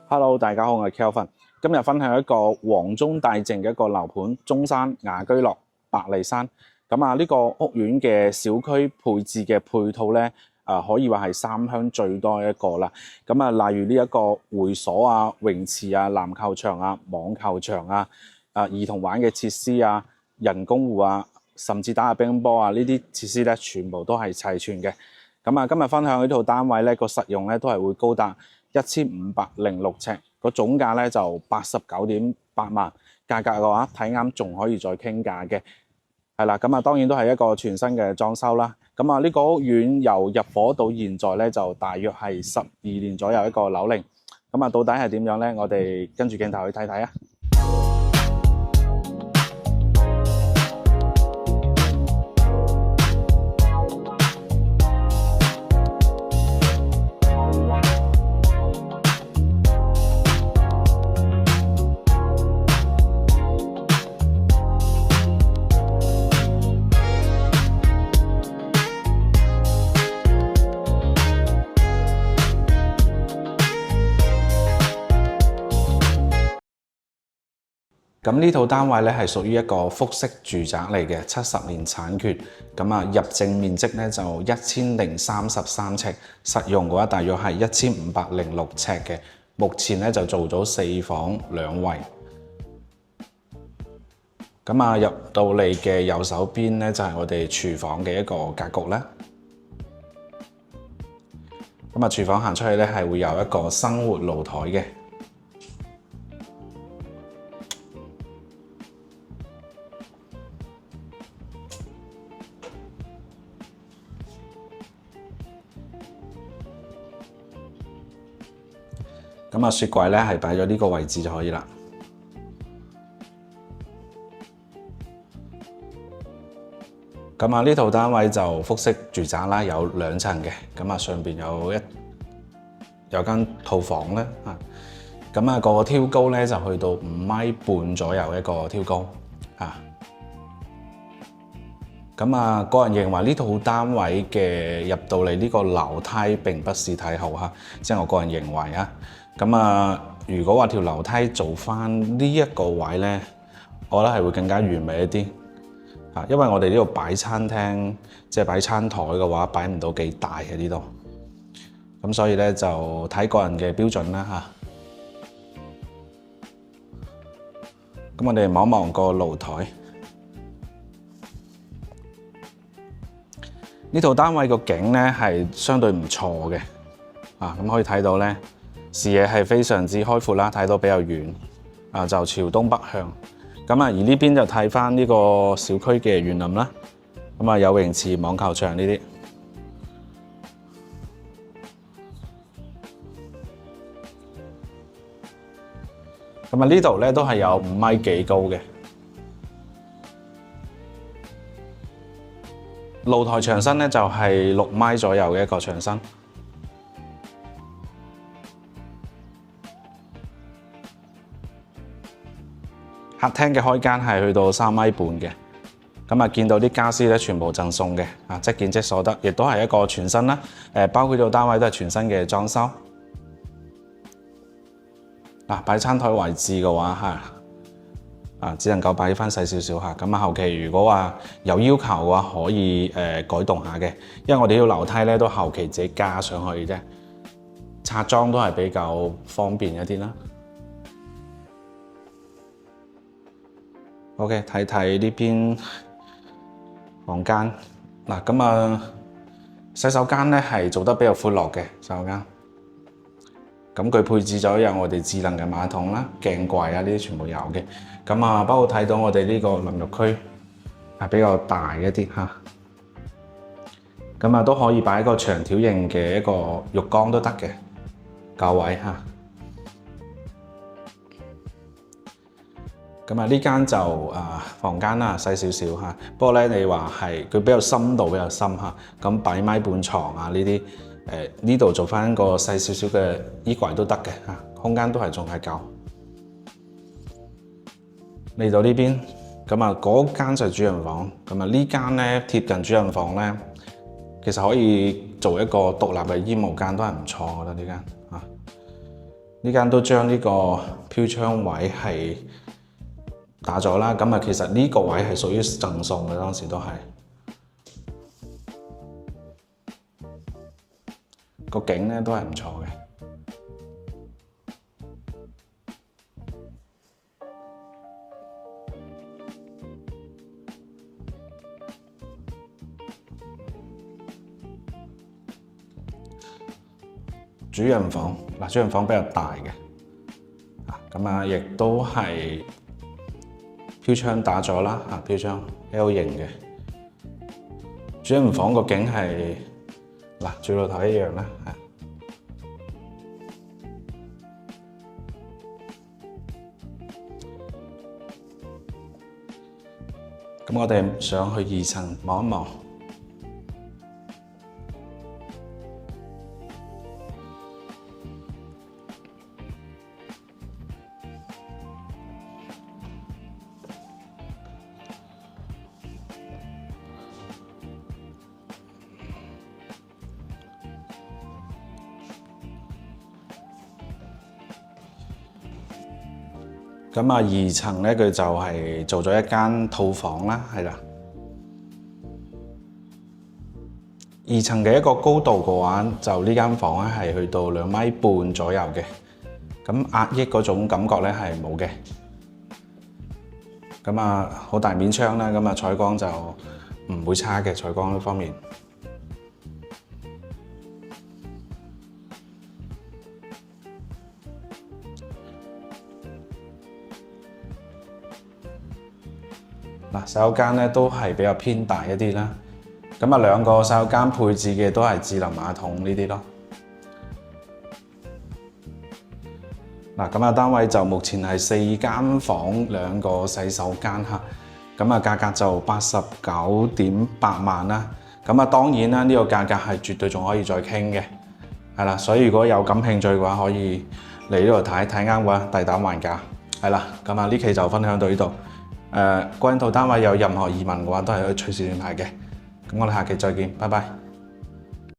Hello， 大家好，我係 Kelvin。今日分享一個黃中大靜嘅一個樓盤，中山雅居樂百利山。呢個屋苑嘅小區配置嘅配套咧，可以話係三鄉最多一個啦。例如呢一個會所啊、泳池啊、籃球場啊、網球場啊、兒童玩嘅設施啊、人工湖啊，甚至打下乒乓波啊，呢啲設施咧全部都係齊全嘅。今日分享呢套單位咧，個實用咧都係會高達1506尺，個總價咧就89.8萬。價格嘅話睇啱仲可以再傾價嘅。係啦，當然都係一個全新嘅裝修啦。呢個屋苑由入伙到現在咧就大約係12年左右一個樓齡。到底係點樣咧？我哋跟住鏡頭去睇睇啊！呢套單位咧係屬於一個複式住宅嚟嘅，70年產權。入淨面積咧就1033尺，實用嘅話大約係1506尺嘅。目前咧就做咗4房2衛。入到嚟嘅右手邊咧就係我哋廚房嘅一個格局啦。廚房行出去咧係會有一個生活露台嘅。雪櫃咧係擺咗呢個位置就可以啦。呢套單位就複式住宅啦，有2層嘅。上邊有間套房咧。個挑高咧就去到5.5米左右一個挑高。個人認為呢套單位嘅入到嚟呢個樓梯並不是太好嚇，即係我個人認為啊。如果話條樓梯做翻呢一個位咧，我覺得係會更加完美一啲。因為我哋呢度擺餐廳，即係擺餐台嘅話，擺唔到幾大嘅呢度。所以咧就睇個人嘅標準啦嚇。我哋望一望個露台。呢套單位個景咧係相對唔錯嘅。可以睇到咧。視野係非常之開闊啦，睇到比較遠，就朝東北向。而呢邊就睇翻呢個小區嘅園林啦，有泳池、網球場呢啲。呢度咧都係有5米幾高嘅。露台牆身咧就係6米左右嘅一個牆身。客廳嘅開間係去到3.5米嘅，見到啲家私咧全部贈送嘅，即見即所得，亦都係一個全新啦。包括到單位都係全新嘅裝修。擺餐台位置嘅話只能夠擺翻細少少嚇。後期如果話有要求嘅話，可以改動下嘅，因為我哋呢個樓梯咧都後期自己加上去嘅啫，拆裝都係比較方便一啲啦。OK， 睇睇呢邊房間。洗手間咧係做得比較闊落嘅洗手間。佢配置咗有我哋智能嘅馬桶啦、鏡櫃啊，呢啲全部有嘅。包括睇到我哋呢個淋浴區係比較大一啲嚇。都可以擺一個長條形嘅一個浴缸都得嘅，夠位嚇。呢間就房間啦，細少少嚇。不過咧，你話係佢比較深度比較深嚇。擺米半床啊呢啲，呢度做翻個細少少嘅衣櫃都得嘅嚇，空間都係仲係夠。嚟到呢邊，嗰間就係主人房。呢間咧貼近主人房咧，其實可以做一個獨立嘅衣帽間都係唔錯，我覺得呢間啊，呢間都將呢個飄窗位係打咗啦。咁啊，其實呢個位係屬於贈送嘅，當時都係個景咧都係唔錯嘅。主人房嗱，主人房比較大嘅，咁啊，亦都係飄窗打咗啦，飄窗 L 型嘅。主人房個景係嗱，最老頭一樣啦，咁我哋上去2層望一望。咁啊，2層咧，佢就係做咗一間套房啦，係啦。2層嘅一個高度嘅話，就呢間房咧係去到2.5米左右嘅。咁壓抑嗰種感覺咧係冇嘅。咁啊，好大面窗啦，咁啊採光就唔會差嘅，採光呢方面。嗱，洗手間咧都係比較偏大一啲啦。咁啊，兩個洗手間配置嘅都係智能馬桶呢啲咯。嗱，咁啊，單位就目前係4間房2個洗手間嚇。咁啊，價格就89.8萬啦。咁啊，當然啦，呢個價格係絕對仲可以再傾嘅，係啦。所以如果有感興趣嘅話，可以嚟呢度睇啱嘅話，大膽還價，係啦。咁啊，呢期就分享到呢度。個人套單位有任何疑問嘅話，都係可以隨時聯繫嘅。咁我哋下期再見，拜拜。